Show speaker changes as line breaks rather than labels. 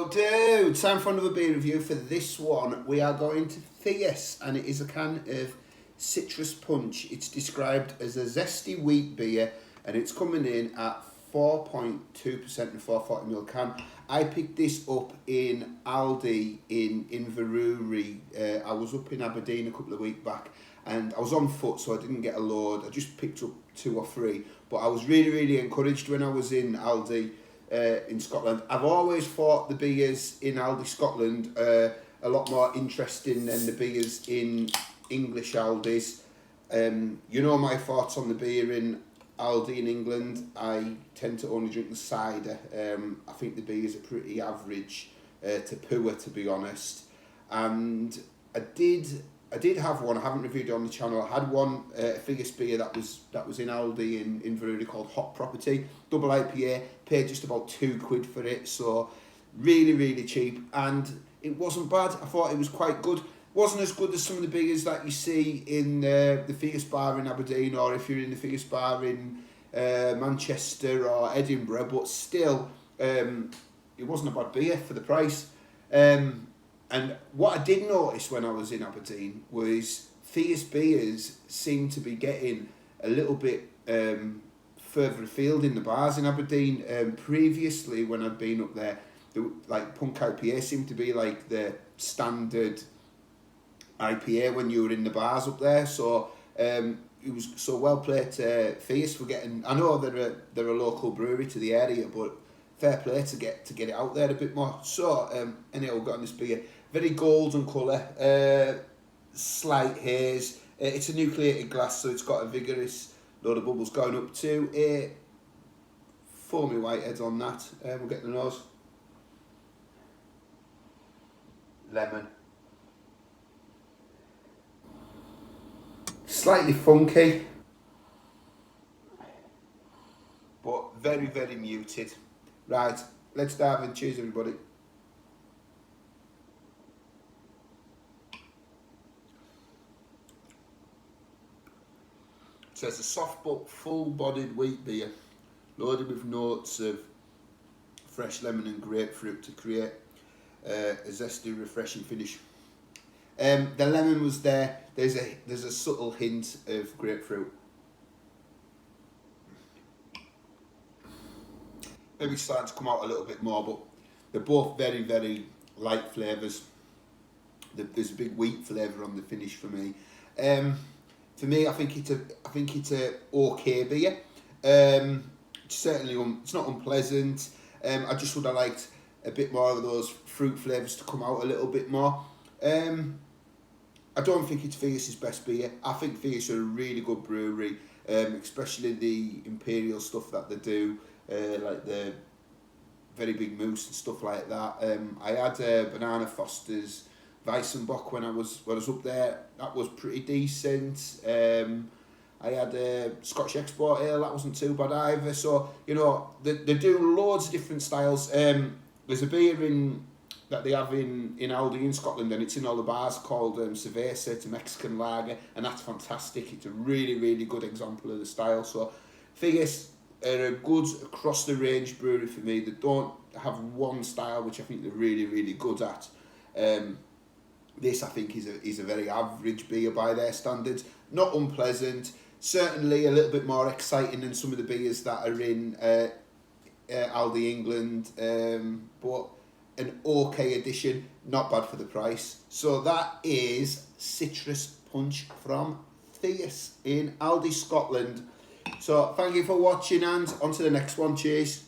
What do? Time for another beer review. For this one, we are going to Theus, and it is a can of citrus punch. It's described as a zesty wheat beer, and it's coming in at 4.2% and 440ml can. I picked this up in Aldi in Inverurie. I was up in Aberdeen a couple of weeks back, and I was on foot, so I didn't get a load. I just picked up 2 or 3, but I was really encouraged when I was in Aldi in Scotland. I've always thought the beers in Aldi Scotland are a lot more interesting than the beers in English Aldis. You know my thoughts on the beer in Aldi in England. I tend to only drink the cider. I think the beers are pretty average to poor, to be honest. And I did have one. I haven't reviewed it on the channel. I had one, a Theus beer that was in Aldi in Inverurie called Hot Property, double IPA. Paid just about £2 for it, so really cheap. And it wasn't bad. I thought it was quite good. Wasn't as good as some of the beers that you see in the Theus bar in Aberdeen, or if you're in the Theus bar in Manchester or Edinburgh, but still, it wasn't a bad beer for the price. And what I did notice when I was in Aberdeen was Theus beers seem to be getting a little bit further afield in the bars in Aberdeen. Previously, when I'd been up there, like Punk IPA seemed to be like the standard IPA when you were in the bars up there. So it was so well played to Theus for getting. I know they're a local brewery to the area, but fair play to get it out there a bit more. So anyway, we've got on this beer. Very golden colour, slight haze. It's a nucleated glass, so it's got a vigorous load of bubbles going up to a foamy whitehead on that. We'll get the nose. Lemon. Slightly funky, but very muted. Right, let's dive in. Cheers, everybody. So it's a soft but full-bodied wheat beer, loaded with notes of fresh lemon and grapefruit to create a zesty, refreshing finish. The lemon was there. There's a subtle hint of grapefruit. Maybe it's starting to come out a little bit more, but they're both very light flavours. There's a big wheat flavour on the finish for me. For me, I think it's a okay beer. Certainly, it's not unpleasant. I just would have liked a bit more of those fruit flavours to come out a little bit more. I don't think it's Theus's best beer. I think Theus are a really good brewery, especially the imperial stuff that they do, like the very big moose and stuff like that. I had Banana Foster's Weissenbock when I was up there. That was pretty decent. I had a Scotch Export Ale. That wasn't too bad either. So you know they do loads of different styles. There's a beer that they have in Aldi in Scotland, and it's in all the bars, called Cerveza. It's a Mexican lager, and that's fantastic. It's a really good example of the style. So Theus are a good across the range brewery for me. They don't have one style which I think they're really good at. This, I think, is a very average beer by their standards. Not unpleasant. Certainly a little bit more exciting than some of the beers that are in Aldi England. But an okay addition. Not bad for the price. So that is Citrus Punch from Theus in Aldi Scotland. So thank you for watching, and on to the next one. Cheers.